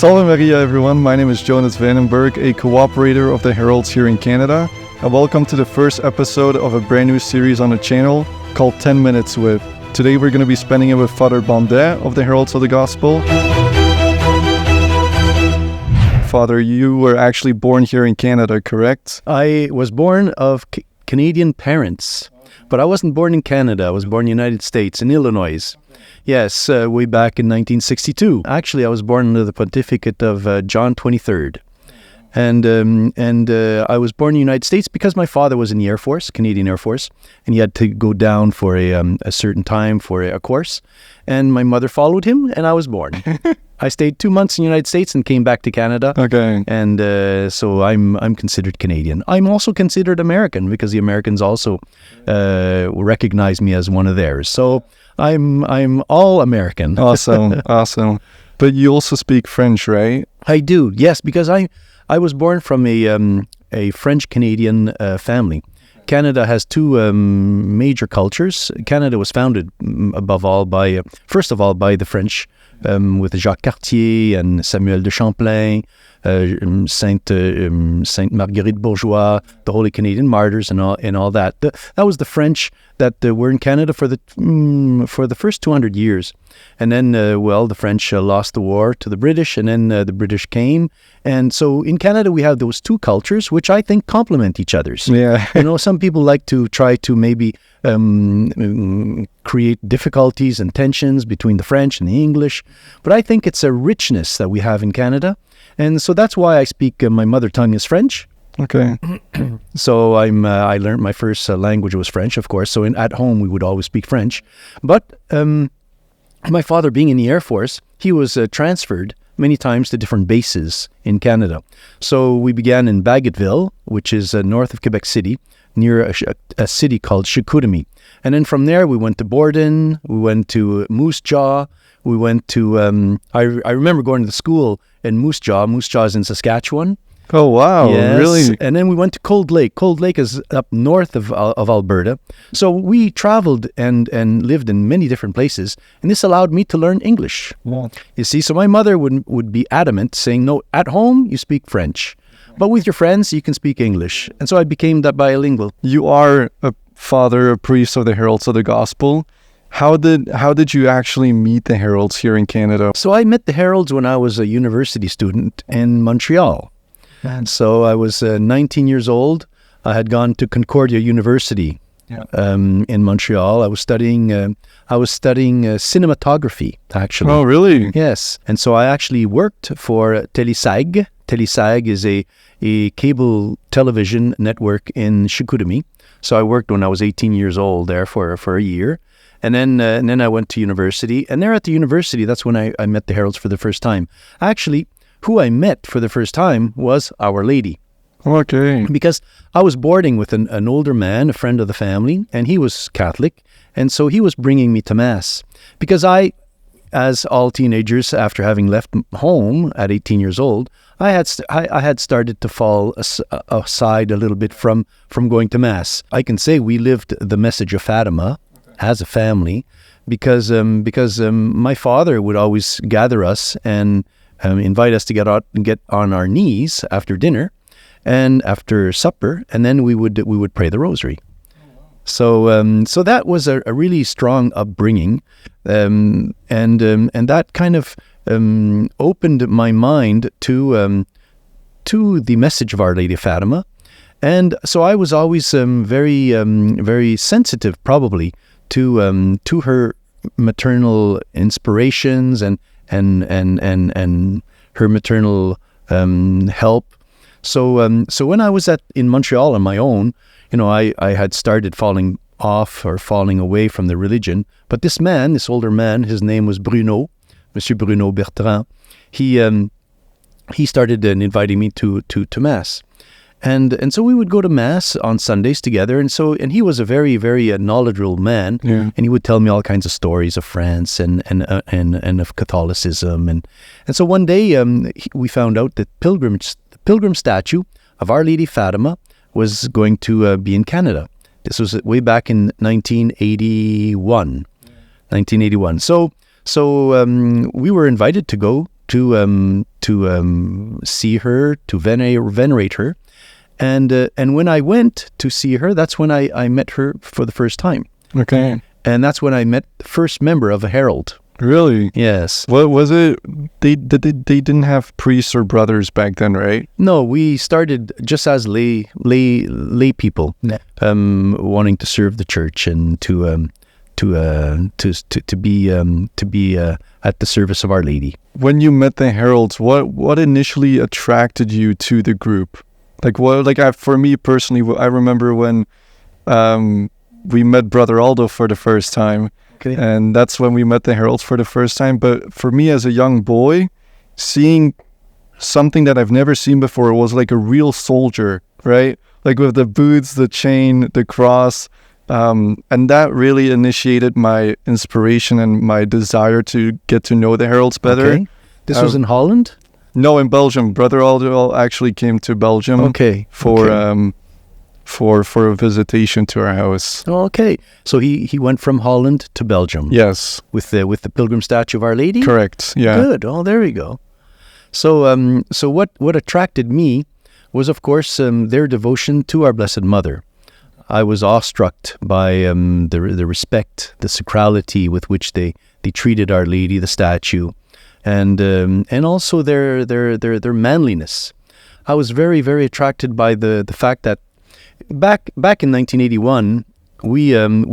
Salve Maria, everyone. My name is Jonas Vandenberg, a cooperator of the Heralds here in Canada. And welcome to the first episode of a brand new series on the channel called 10 Minutes With. Today we're going to be spending it with Father Bandet of the Heralds of the Gospel. Father, you were actually born here in Canada, correct? I was born of Canadian parents, but I wasn't born in Canada. I was born in the United States, in Illinois. Yes, way back in 1962. Actually, I was born under the pontificate of John 23rd. And I was born in the United States because my father was in the Air Force, Canadian Air Force, and he had to go down for a certain time for a course. And my mother followed him, and I was born. I stayed 2 months in the United States and came back to Canada. Okay. And so I'm considered Canadian. I'm also considered American because the Americans also recognize me as one of theirs. So I'm all American. Awesome, awesome. But you also speak French, right? I do, yes, because I was born from a French-Canadian family. Canada has two major cultures. Canada was founded, first of all, by the French, with Jacques Cartier and Samuel de Champlain, Sainte Marguerite Bourgeois, the Holy Canadian Martyrs, and all that. That was the French that were in Canada for the first 200 years. And then, the French lost the war to the British, and then the British came. And so in Canada, we have those two cultures, which I think complement each other's. Yeah. Some people like to try to maybe create difficulties and tensions between the French and the English. But I think it's a richness that we have in Canada. And so that's why I speak, my mother tongue is French. Okay. So I learned my first language was French, of course. So at home, we would always speak French. But my father, being in the Air Force, he was transferred many times to different bases in Canada. So we began in Bagotville, which is north of Quebec City, near a city called Chicoutimi. And then from there, we went to Borden, we went to Moose Jaw, we went to, I remember going to the school in Moose Jaw. Moose Jaw is in Saskatchewan. Oh, wow. Yes. Really? And then we went to Cold Lake. Cold Lake is up north of Alberta. So we traveled and lived in many different places. And this allowed me to learn English. Yeah. You see, so my mother would be adamant, saying, no, at home, you speak French. But with your friends, you can speak English. And so I became that bilingual. You are a father, a priest of the Heralds of the Gospel. How did you actually meet the Heralds here in Canada? So I met the Heralds when I was a university student in Montreal. And so I was 19 years old. I had gone to Concordia University in Montreal. I was studying cinematography, actually. Oh, really? Yes. And so I actually worked for Telesag. Telesag is a cable television network in Chicoutimi. So I worked when I was 18 years old there for a year. And then I went to university. And there at the university, that's when I met the Heralds for the first time. Actually, who I met for the first time was Our Lady. Okay. Because I was boarding with an older man, a friend of the family, and he was Catholic. And so he was bringing me to Mass. Because I, as all teenagers, after having left home at 18 years old, I had started to fall aside a little bit from going to Mass. I can say we lived the message of Fatima as a family because my father would always gather us and invite us to get on our knees after dinner and after supper, and then we would pray the rosary. So that was a really strong upbringing, and that kind of opened my mind to the message of Our Lady of Fatima, and so I was always very sensitive, probably to her maternal inspirations and her maternal help. So when I was in Montreal on my own, I had started falling off or falling away from the religion. But this older man, his name was Bruno, Monsieur Bruno Bertrand. He started inviting me to Mass. And so we would go to Mass on Sundays together, and he was a very, very knowledgeable man, and he would tell me all kinds of stories of France and of Catholicism, and so one day we found out that the pilgrim statue of Our Lady Fatima was going to be in Canada. This was way back in 1981. 1981. So we were invited to go to see her, to venerate her, and when I went to see her, that's when I met her for the first time. Okay. And that's when I met the first member of a herald. Really? Yes. What was it? They didn't have priests or brothers back then, right? No, we started just as lay people, wanting to serve the church and to be at the service of Our Lady. When you met the Heralds, what initially attracted you to the group? Like what? For me personally, I remember when we met Brother Aldo for the first time. Okay. And that's when we met the Heralds for the first time. But for me as a young boy, seeing something that I've never seen before was like a real soldier, right? Like with the boots, the chain, the cross. And that really initiated my inspiration and my desire to get to know the Heralds better. Okay. This was in Holland? No, in Belgium. Brother Aldo actually came to Belgium for a visitation to our house. Okay. So he went from Holland to Belgium. Yes. With the pilgrim statue of Our Lady? Correct. Yeah. Good. Oh, there we go. So what attracted me was, of course, their devotion to our Blessed Mother. I was awestruck by the respect, the sacrality with which they treated Our Lady, the statue, and also their manliness. I was very, very attracted by the fact that back in 1981, we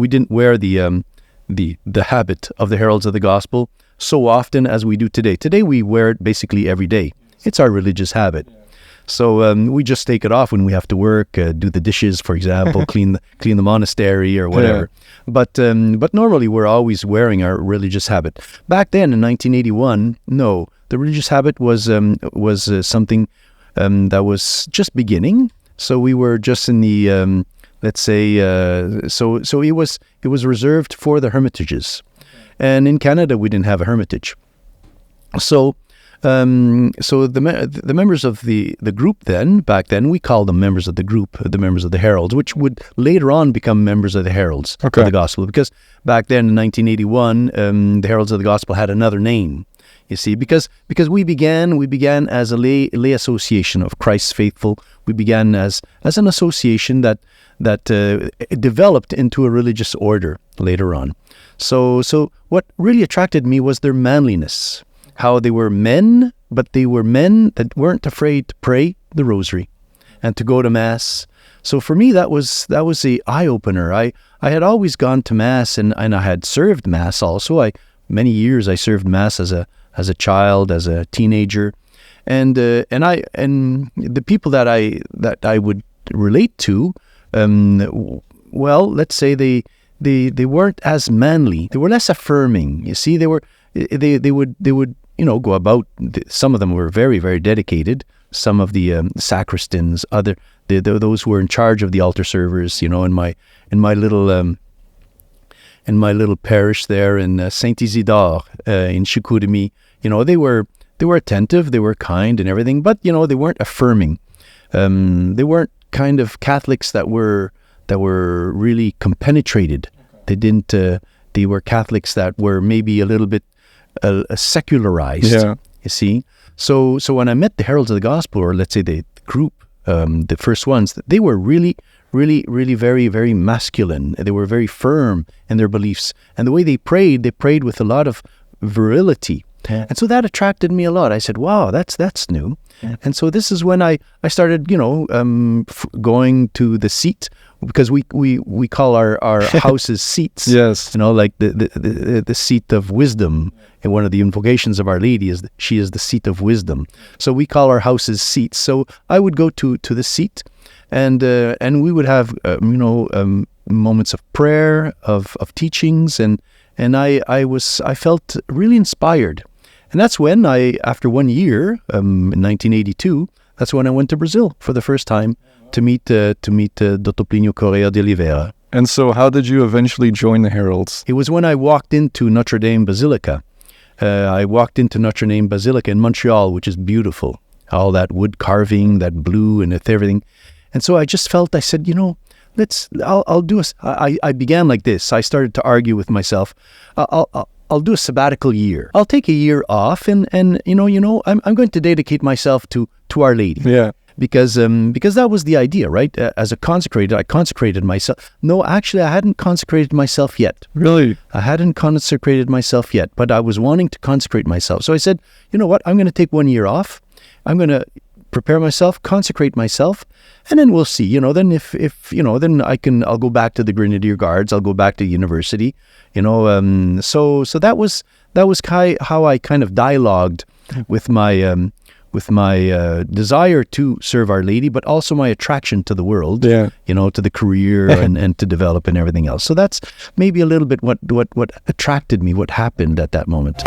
didn't wear the habit of the Heralds of the Gospel so often as we do today. Today we wear it basically every day. It's our religious habit. So we just take it off when we have to work, do the dishes, for example, clean the monastery or whatever. Yeah. But normally we're always wearing our religious habit. Back then in 1981, no, the religious habit was something that was just beginning. So we were just in the let's say so it was reserved for the hermitages, and in Canada we didn't have a hermitage. So the members of the group back then, we called them members of the group, the members of the Heralds, which would later on become members of the Heralds of the Gospel, because back then in 1981, the Heralds of the Gospel had another name. You see, because we began as a lay association of Christ's faithful. We began as an association that developed into a religious order later on. So what really attracted me was their manliness. How they were men, but they were men that weren't afraid to pray the rosary and to go to Mass. So for me, that was a eye-opener. I had always gone to Mass and I had served Mass also. Many years I served Mass as a child, as a teenager, and the people that I would relate to, well, let's say they weren't as manly. They were less affirming. You see, they would go about. Some of them were very, very dedicated. Some of the sacristans, those who were in charge of the altar servers, in my little parish there in Saint Isidore in Chicoutimi, they were attentive, they were kind and everything, but they weren't affirming. They weren't kind of Catholics that were really compenetrated. They didn't. They were Catholics that were maybe a little bit secularized. Yeah. You see. So when I met the Heralds of the Gospel, or let's say the group, the first ones, they were really very, very masculine. They were very firm in their beliefs, and the way they prayed with a lot of virility. Yeah. And so that attracted me a lot. I said, wow, that's new. Yeah. And so this is when I started, going to the seat, because we call our houses seats. Yes. Like the seat of wisdom. And one of the invocations of Our Lady she is the seat of wisdom. So we call our houses seats. So I would go to the seat, and we would have moments of prayer, of teachings, and I felt really inspired. And that's when after 1 year, in 1982, that's when I went to Brazil for the first time to meet Dr. Plinio Correa de Oliveira. And so how did you eventually join the Heralds? It was when I walked into Notre Dame Basilica. I walked into Notre Dame Basilica in Montreal, which is beautiful. All that wood carving, that blue and everything. And so I just felt, I said, I'll do I began like this. I started to argue with myself. I'll I'll do a sabbatical year. I'll take a year off, and I'm going to dedicate myself to Our Lady. Yeah. Because that was the idea, right? As a consecrated, I consecrated myself. No, actually, I hadn't consecrated myself yet. Really? I hadn't consecrated myself yet, but I was wanting to consecrate myself. So I said, you know what? I'm going to take 1 year off. I'm going to prepare myself, consecrate myself, and then we'll see. Then if then I'll go back to the Grenadier Guards. I'll go back to university. So that was how I kind of dialogued with my desire to serve Our Lady, but also my attraction to the world, to the career and to develop and everything else. So that's maybe a little bit what attracted me, what happened at that moment.